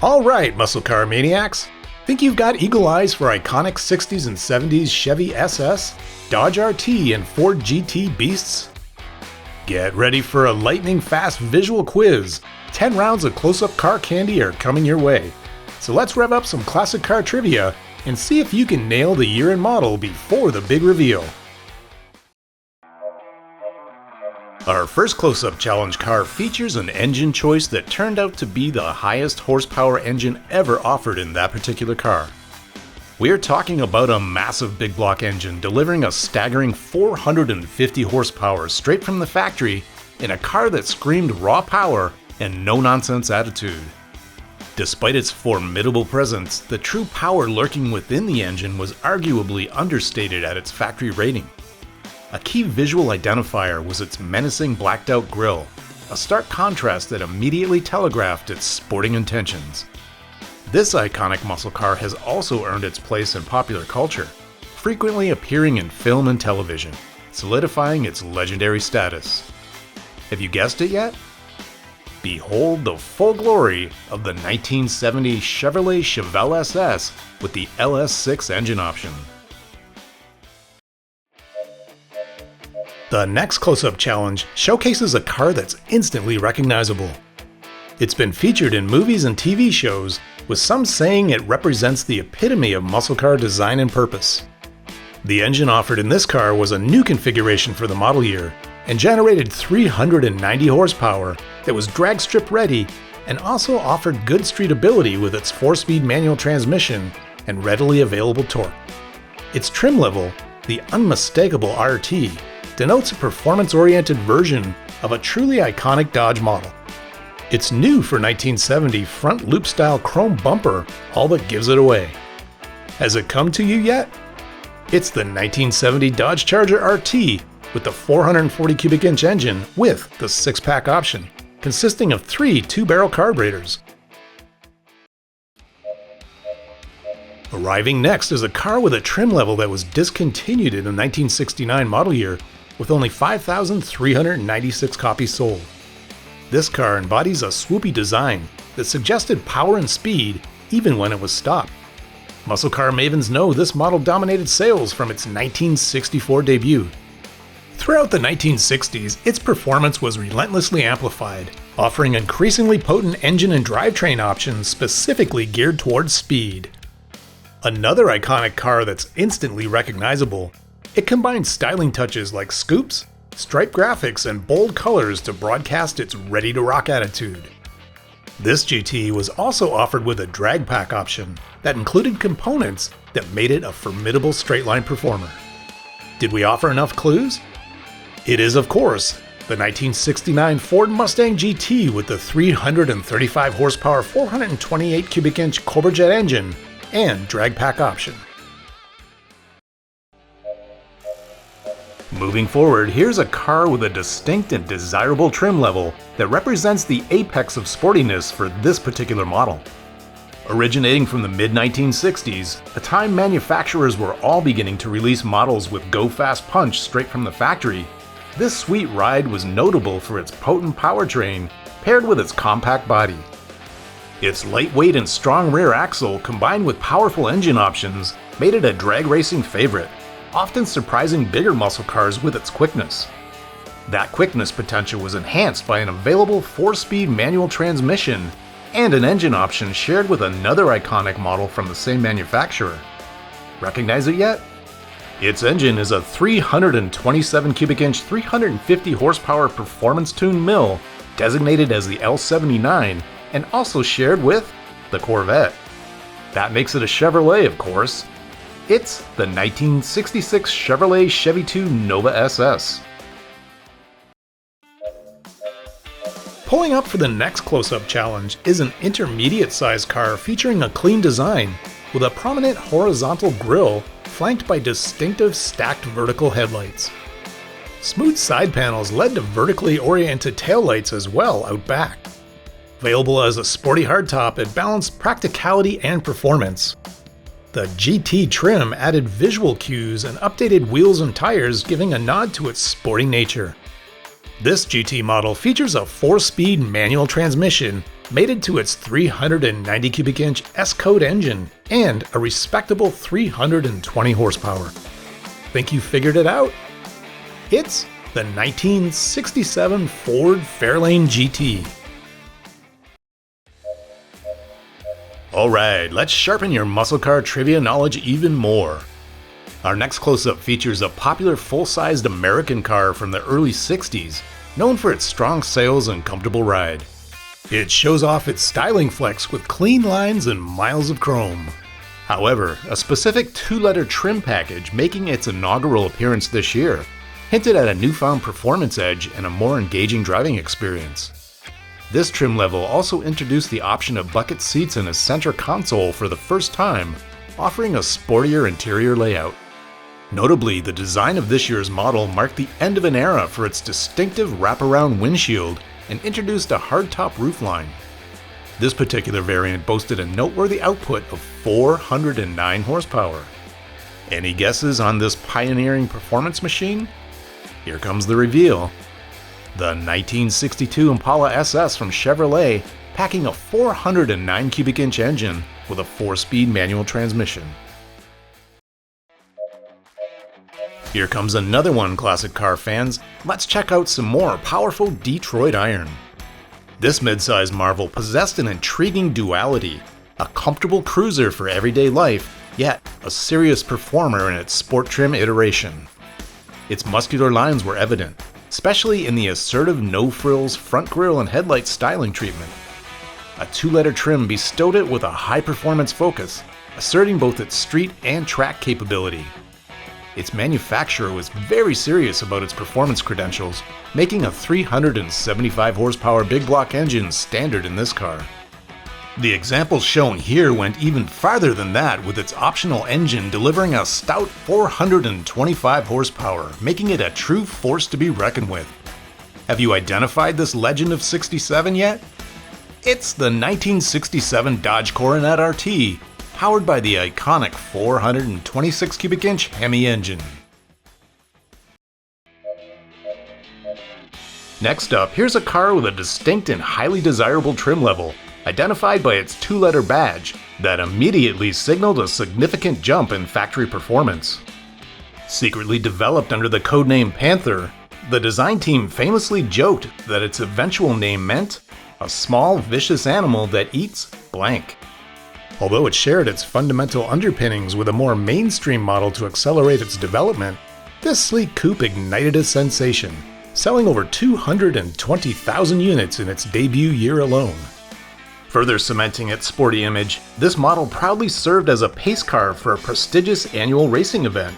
Alright, muscle car maniacs! Think you've got eagle eyes for iconic 60s and 70s Chevy SS, Dodge RT, and Ford GT beasts? Get ready for a lightning-fast visual quiz. 10 rounds of close-up car candy are coming your way. So let's rev up some classic car trivia and see if you can nail the year and model before the big reveal. Our first close-up challenge car features an engine choice that turned out to be the highest horsepower engine ever offered in that particular car. We're talking about a massive big block engine delivering a staggering 450 horsepower straight from the factory in a car that screamed raw power and no-nonsense attitude. Despite its formidable presence, the true power lurking within the engine was arguably understated at its factory rating. A key visual identifier was its menacing blacked-out grille, a stark contrast that immediately telegraphed its sporting intentions. This iconic muscle car has also earned its place in popular culture, frequently appearing in film and television, solidifying its legendary status. Have you guessed it yet? Behold the full glory of the 1970 Chevrolet Chevelle SS with the LS6 engine option. The next close-up challenge showcases a car that's instantly recognizable. It's been featured in movies and TV shows, with some saying it represents the epitome of muscle car design and purpose. The engine offered in this car was a new configuration for the model year and generated 390 horsepower that was drag strip ready and also offered good streetability with its 4-speed manual transmission and readily available torque. Its trim level, the unmistakable RT, denotes a performance-oriented version of a truly iconic Dodge model. Its new for 1970 front loop-style chrome bumper all but gives it away. Has it come to you yet? It's the 1970 Dodge Charger RT with the 440 cubic inch engine with the 6-pack option, consisting of 3 2-barrel carburetors. Arriving next is a car with a trim level that was discontinued in the 1969 model year with only 5,396 copies sold. This car embodies a swoopy design that suggested power and speed even when it was stopped. Muscle car mavens know this model dominated sales from its 1964 debut. Throughout the 1960s, its performance was relentlessly amplified, offering increasingly potent engine and drivetrain options specifically geared towards speed. Another iconic car that's instantly recognizable, it combines styling touches like scoops, stripe graphics, and bold colors to broadcast its ready-to-rock attitude. This GT was also offered with a drag pack option that included components that made it a formidable straight-line performer. Did we offer enough clues? It is, of course, the 1969 Ford Mustang GT with the 335 horsepower 428 cubic inch Cobra Jet engine and drag pack option. Moving forward, here's a car with a distinct and desirable trim level that represents the apex of sportiness for this particular model. Originating from the mid-1960s, a time manufacturers were all beginning to release models with go-fast punch straight from the factory, this sweet ride was notable for its potent powertrain paired with its compact body. Its lightweight and strong rear axle combined with powerful engine options made it a drag racing favorite, often surprising bigger muscle cars with its quickness. That quickness potential was enhanced by an available 4-speed manual transmission and an engine option shared with another iconic model from the same manufacturer. Recognize it yet? Its engine is a 327 cubic inch 350 horsepower performance-tuned mill designated as the L79 and also shared with the Corvette. That makes it a Chevrolet, of course. It's the 1966 Chevrolet Chevy 2 Nova SS. Pulling up for the next close-up challenge is an intermediate-sized car featuring a clean design with a prominent horizontal grille flanked by distinctive stacked vertical headlights. Smooth side panels led to vertically oriented taillights as well out back. Available as a sporty hardtop, it balanced practicality and performance. The GT trim added visual cues and updated wheels and tires, giving a nod to its sporting nature. This GT model features a 4-speed manual transmission mated to its 390 cubic inch S-Code engine and a respectable 320 horsepower. Think you figured it out? It's the 1967 Ford Fairlane GT. Alright, let's sharpen your muscle car trivia knowledge even more. Our next close-up features a popular full-sized American car from the early 60s, known for its strong sales and comfortable ride. It shows off its styling flex with clean lines and miles of chrome. However, a specific 2-letter trim package making its inaugural appearance this year hinted at a newfound performance edge and a more engaging driving experience. This trim level also introduced the option of bucket seats in a center console for the first time, offering a sportier interior layout. Notably, the design of this year's model marked the end of an era for its distinctive wraparound windshield and introduced a hardtop roofline. This particular variant boasted a noteworthy output of 409 horsepower. Any guesses on this pioneering performance machine? Here comes the reveal. The 1962 Impala SS from Chevrolet, packing a 409 cubic inch engine with a 4-speed manual transmission. Here comes another one, classic car fans. Let's check out some more powerful Detroit iron. This mid-size marvel possessed an intriguing duality, a comfortable cruiser for everyday life, yet a serious performer in its sport trim iteration. Its muscular lines were evident, especially in the assertive no-frills front grille and headlight styling treatment. A 2-letter trim bestowed it with a high-performance focus, asserting both its street and track capability. Its manufacturer was very serious about its performance credentials, making a 375 horsepower big block engine standard in this car. The examples shown here went even farther than that, with its optional engine delivering a stout 425 horsepower, making it a true force to be reckoned with. Have you identified this legend of '67 yet? It's the 1967 Dodge Coronet RT, powered by the iconic 426 cubic inch Hemi engine. Next up, here's a car with a distinct and highly desirable trim level, identified by its 2-letter badge that immediately signaled a significant jump in factory performance. Secretly developed under the codename Panther, the design team famously joked that its eventual name meant a small, vicious animal that eats blank. Although it shared its fundamental underpinnings with a more mainstream model to accelerate its development, this sleek coupe ignited a sensation, selling over 220,000 units in its debut year alone. Further cementing its sporty image, this model proudly served as a pace car for a prestigious annual racing event.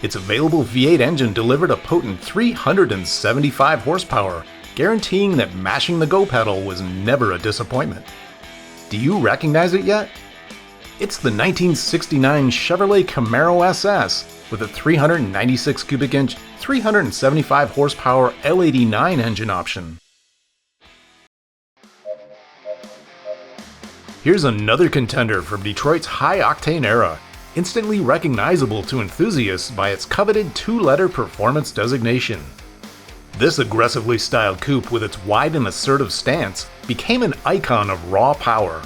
Its available V8 engine delivered a potent 375 horsepower, guaranteeing that mashing the go pedal was never a disappointment. Do you recognize it yet? It's the 1969 Chevrolet Camaro SS with a 396 cubic inch, 375 horsepower L89 engine option. Here's another contender from Detroit's high-octane era, instantly recognizable to enthusiasts by its coveted 2-letter performance designation. This aggressively styled coupe with its wide and assertive stance became an icon of raw power.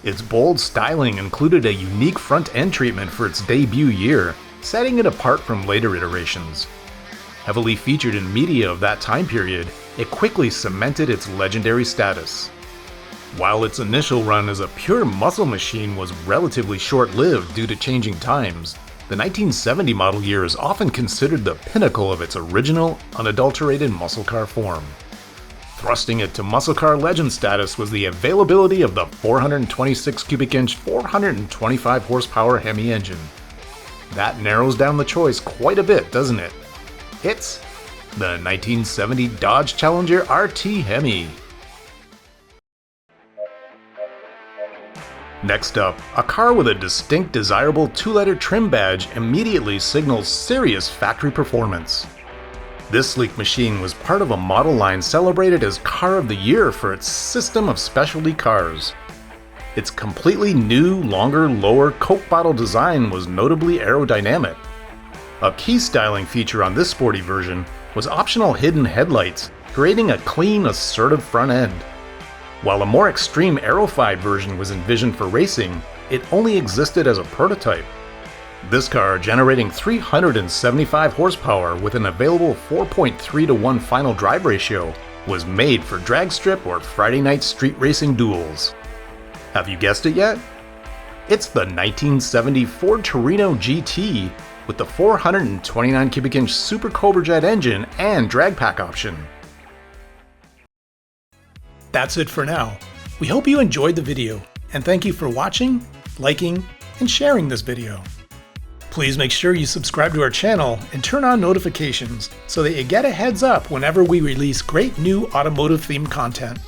Its bold styling included a unique front-end treatment for its debut year, setting it apart from later iterations. Heavily featured in media of that time period, it quickly cemented its legendary status. While its initial run as a pure muscle machine was relatively short-lived due to changing times, the 1970 model year is often considered the pinnacle of its original, unadulterated muscle car form. Thrusting it to muscle car legend status was the availability of the 426 cubic inch, 425 horsepower Hemi engine. That narrows down the choice quite a bit, doesn't it? It's the 1970 Dodge Challenger RT Hemi. Next up, a car with a distinct desirable 2-letter trim badge immediately signals serious factory performance. This sleek machine was part of a model line celebrated as Car of the Year for its system of specialty cars. Its completely new, longer, lower Coke bottle design was notably aerodynamic. A key styling feature on this sporty version was optional hidden headlights, creating a clean, assertive front end. While a more extreme aerofied version was envisioned for racing, it only existed as a prototype. This car, generating 375 horsepower with an available 4.3:1 final drive ratio, was made for drag strip or Friday night street racing duels. Have you guessed it yet? It's the 1970 Ford Torino GT with the 429 cubic inch Super Cobra Jet engine and drag pack option. That's it for now. We hope you enjoyed the video, and thank you for watching, liking, and sharing this video. Please make sure you subscribe to our channel and turn on notifications so that you get a heads up whenever we release great new automotive themed content.